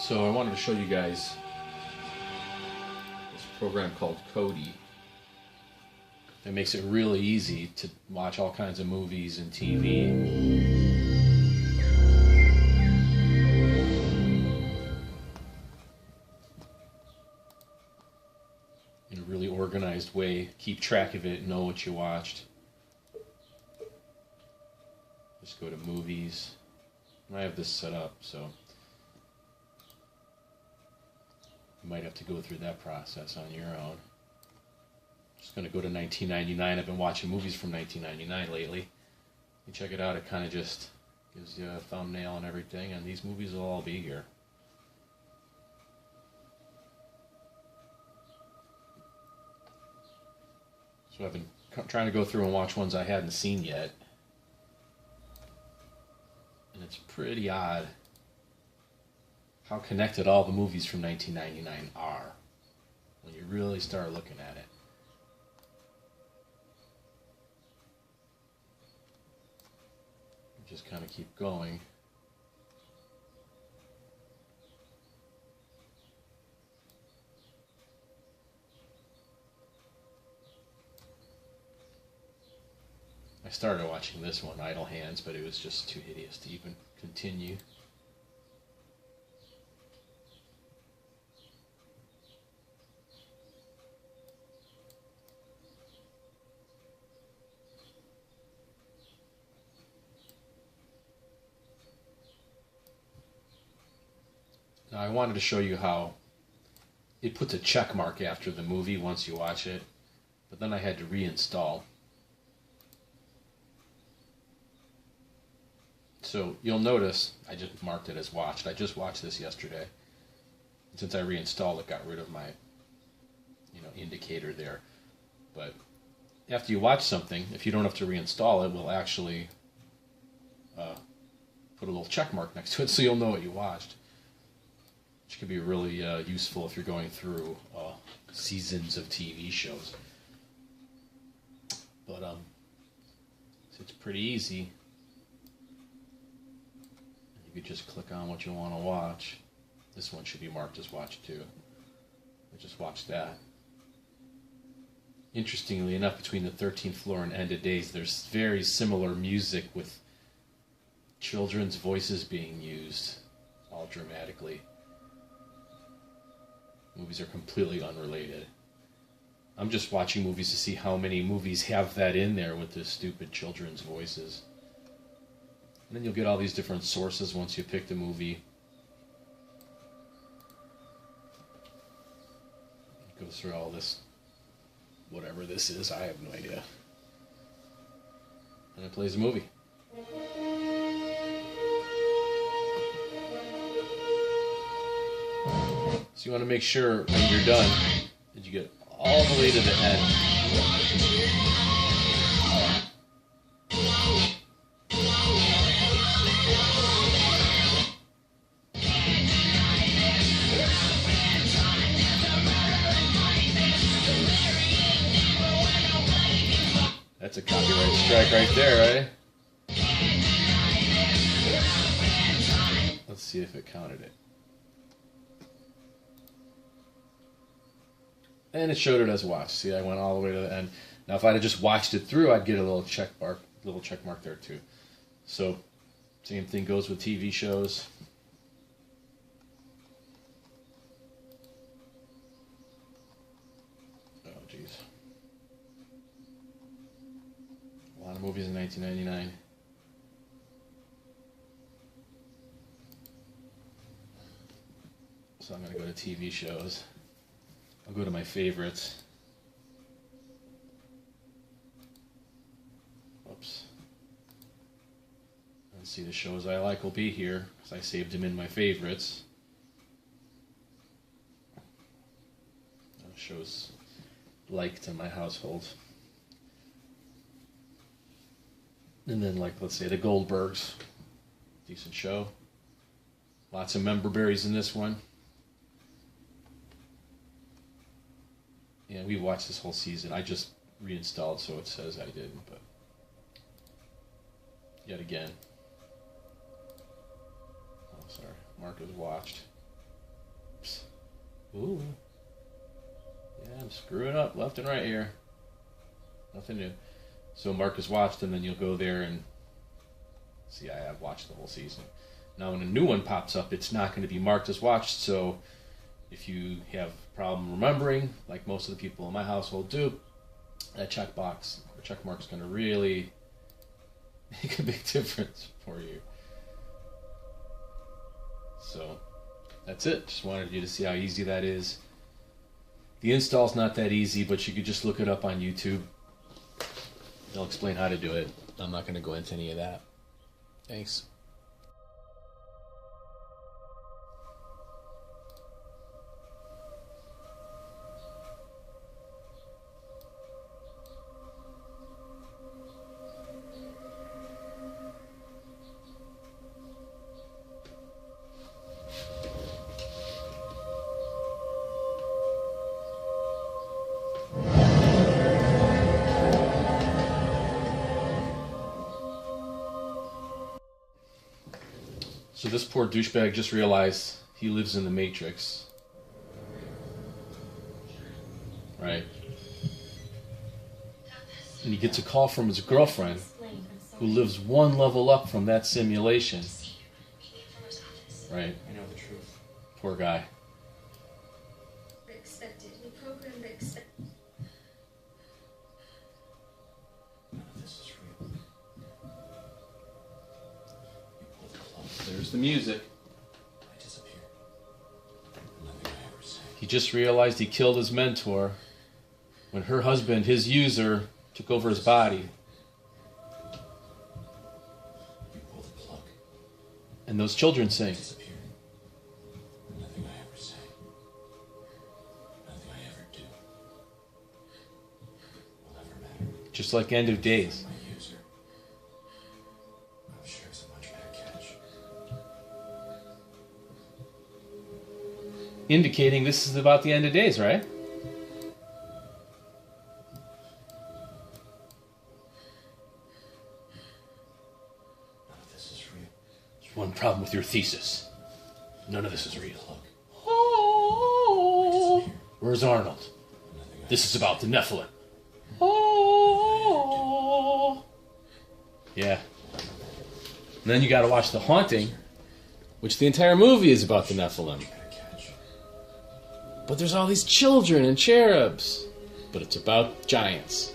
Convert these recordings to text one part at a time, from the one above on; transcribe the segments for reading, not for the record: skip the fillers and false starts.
So I wanted to show you guys this program called Kodi. It makes it really easy to watch all kinds of movies and TV. In a really organized way. Keep track of it, know what you watched. Just go to movies. I have this set up, so you might have to go through that process on your own. Just going to go to 1999. I've been watching movies from 1999 lately. You check it out, it kind of just gives you a thumbnail and everything, and these movies will all be here. So I've been trying to go through and watch ones I hadn't seen yet. And it's pretty odd how connected all the movies from 1999 are when you really start looking at it. Just kind of keep going. I started watching this one, Idle Hands, but it was just too hideous to even continue. Now I wanted to show you how it puts a check mark after the movie once you watch it, but then I had to reinstall. So you'll notice I just marked it as watched. I just watched this yesterday. And since I reinstalled it, got rid of my indicator there. But after you watch something, if you don't have to reinstall it, we'll actually put a little check mark next to it so you'll know what you watched. Which can be really useful if you're going through seasons of TV shows. But so it's pretty easy. You could just click on what you want to watch. This one should be marked as watch too. I just watched that. Interestingly enough, between the 13th floor and End of Days, there's very similar music with children's voices being used, all dramatically. Movies are completely unrelated. I'm just watching movies to see how many movies have that in there with the stupid children's voices. And then you'll get all these different sources once you pick the movie. It goes through all this, whatever this is, I have no idea. And it plays a movie. So you want to make sure when you're done that you get all the way to the end. That's a copyright strike right there, eh? Let's see if it counted it. And it showed it as watched. See, I went all the way to the end. Now, if I'd have just watched it through, I'd get a little check mark there too. So, same thing goes with TV shows. Oh, jeez. A lot of movies in 1999. So I'm going to go to TV shows. I'll go to my favorites. Oops. And see the shows I like will be here, because I saved them in my favorites. Shows liked in my household. And then, like, let's say the Goldbergs. Decent show. Lots of member berries in this one. Yeah, we watched this whole season. I just reinstalled, so it says I didn't, but yet again. Oh, sorry. Mark has watched. Ooh. Yeah, I'm screwing up left and right here. Nothing new. So Mark has watched them, and you'll go there and see. I have watched the whole season. Now, when a new one pops up, it's not going to be marked as watched. So, if you have a problem remembering, like most of the people in my household do, that checkbox or check mark is going to really make a big difference for you. So, that's it. Just wanted you to see how easy that is. The install's not that easy, but you could just look it up on YouTube. They'll explain how to do it. I'm not going to go into any of that. Thanks. So this poor douchebag just realized he lives in the Matrix. Right? And he gets a call from his girlfriend, who lives one level up from that simulation. Right? I know the truth. Poor guy. Expected. We programmed the expected. None of this is real. You pull the plug. There's the music. I disappear. Nothing I ever say. He just realized he killed his mentor when her husband, his user, took over his body. You pull the plug. And those children sing. I disappear. Nothing I ever say. Nothing I ever do will ever matter. Just like End of Days. My user. I'm sure it's a much better catch. Indicating this is about the end of days, right? None of this is real. There's one problem with your thesis. None of this is real. Plug. Oh, where's Arnold? Nothing I This is about the Nephilim. Oh, yeah. And then you got to watch The Haunting, which the entire movie is about the Nephilim. better catch. But there's all these children and cherubs. But it's about giants.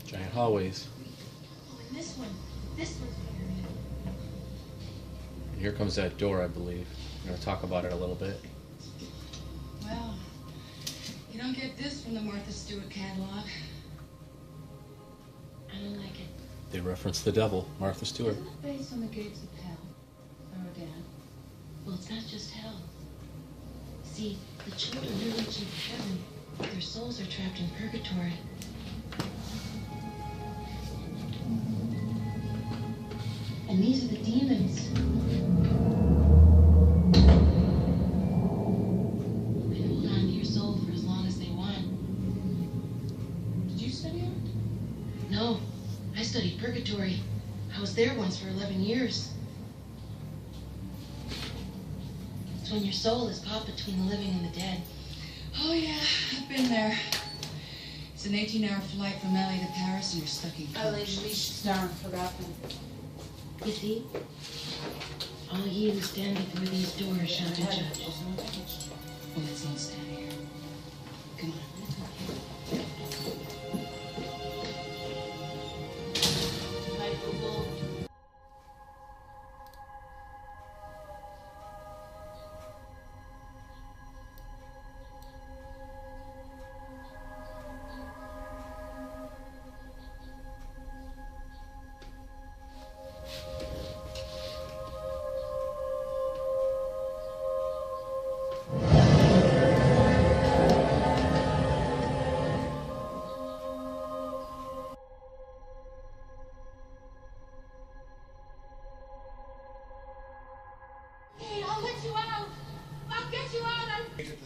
Giant hallways. Oh, and this one's weird. And here comes that door, I believe. We're going to talk about it a little bit. Well, you don't get this from the Martha Stewart catalog. I don't like it. They reference the devil, Martha Stewart. Isn't it based on the gates of hell? Or Dad? Well, it's not just hell. See, the children are reaching heaven, but their souls are trapped in purgatory. And these are the demons. They can hold on to your soul for as long as they want. Did you study art? No, I studied purgatory. I was there once for 11 years. It's when your soul is caught between the living and the dead. Oh, yeah, I've been there. It's an 18-hour flight from LA to Paris, and you're stuck in Alle Lichtstern verraten. You see? All ye who stand before these doors shall be judged. Well, let's not stand here. Come on.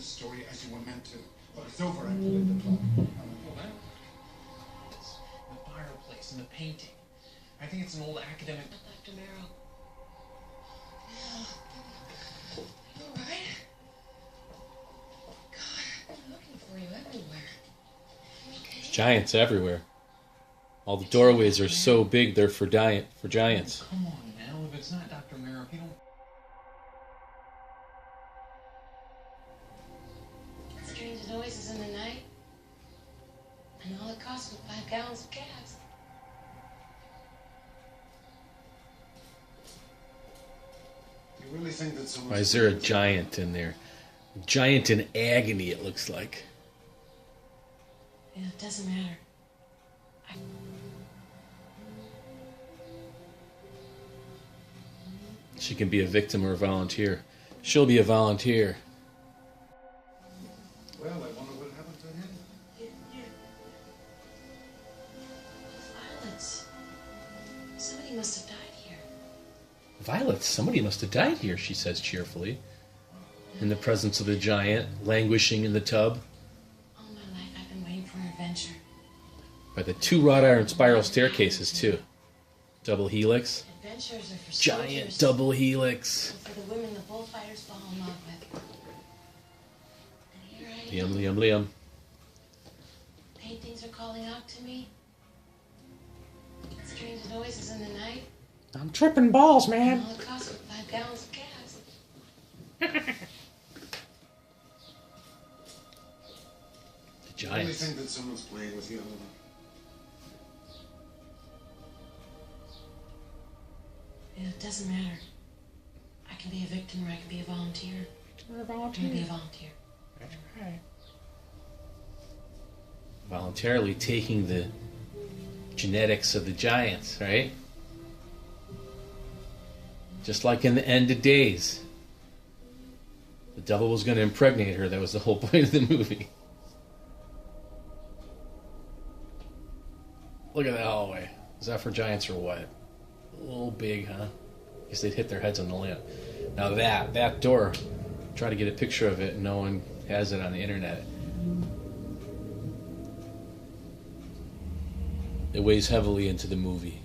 story as you were meant to. But it's over. I pulled the plug. The fireplace and the painting. I think it's an old academic. Dr. Merrill. You all right? God, I've been looking for you everywhere. There's giants everywhere. All the doorways are so big they're for giants. Come on now, if it's not Dr. Merrill, you don't. Strange noises in the night. And all it costs was 5 gallons of gas. You really think that someone? Why is there a giant in there? Giant in agony, it looks like. Yeah, it doesn't matter. She can be a victim or a volunteer. She'll be a volunteer. Well, I wonder what happened to him. Violets. Somebody must have died here. Violets, somebody must have died here, she says cheerfully. In the presence of the giant, languishing in the tub. All my life I've been waiting for an adventure. By the 2 wrought iron spiral staircases, too. Double helix. Adventures are for Giant soldiers. double helix. And for the women the bullfighters fall in love with. And here I am. Liam, Liam, Liam. Paintings are calling out to me. Strange noises in the night. I'm tripping balls, And man. all it costs was 5 gallons of gas. The You really giants. think that someone's playing with you? Yeah, it doesn't matter. I can be a victim or I can be a volunteer. I'm gonna be a volunteer. Voluntarily taking the genetics of the giants, right? Just like in the end of days. The devil was going to impregnate her. That was the whole point of the movie. Look at that hallway. Is that for giants or what? A little big, huh? Guess they'd hit their heads on the lamp. Now that door, try to get a picture of it. No one has it on the internet. It weighs heavily into the movie.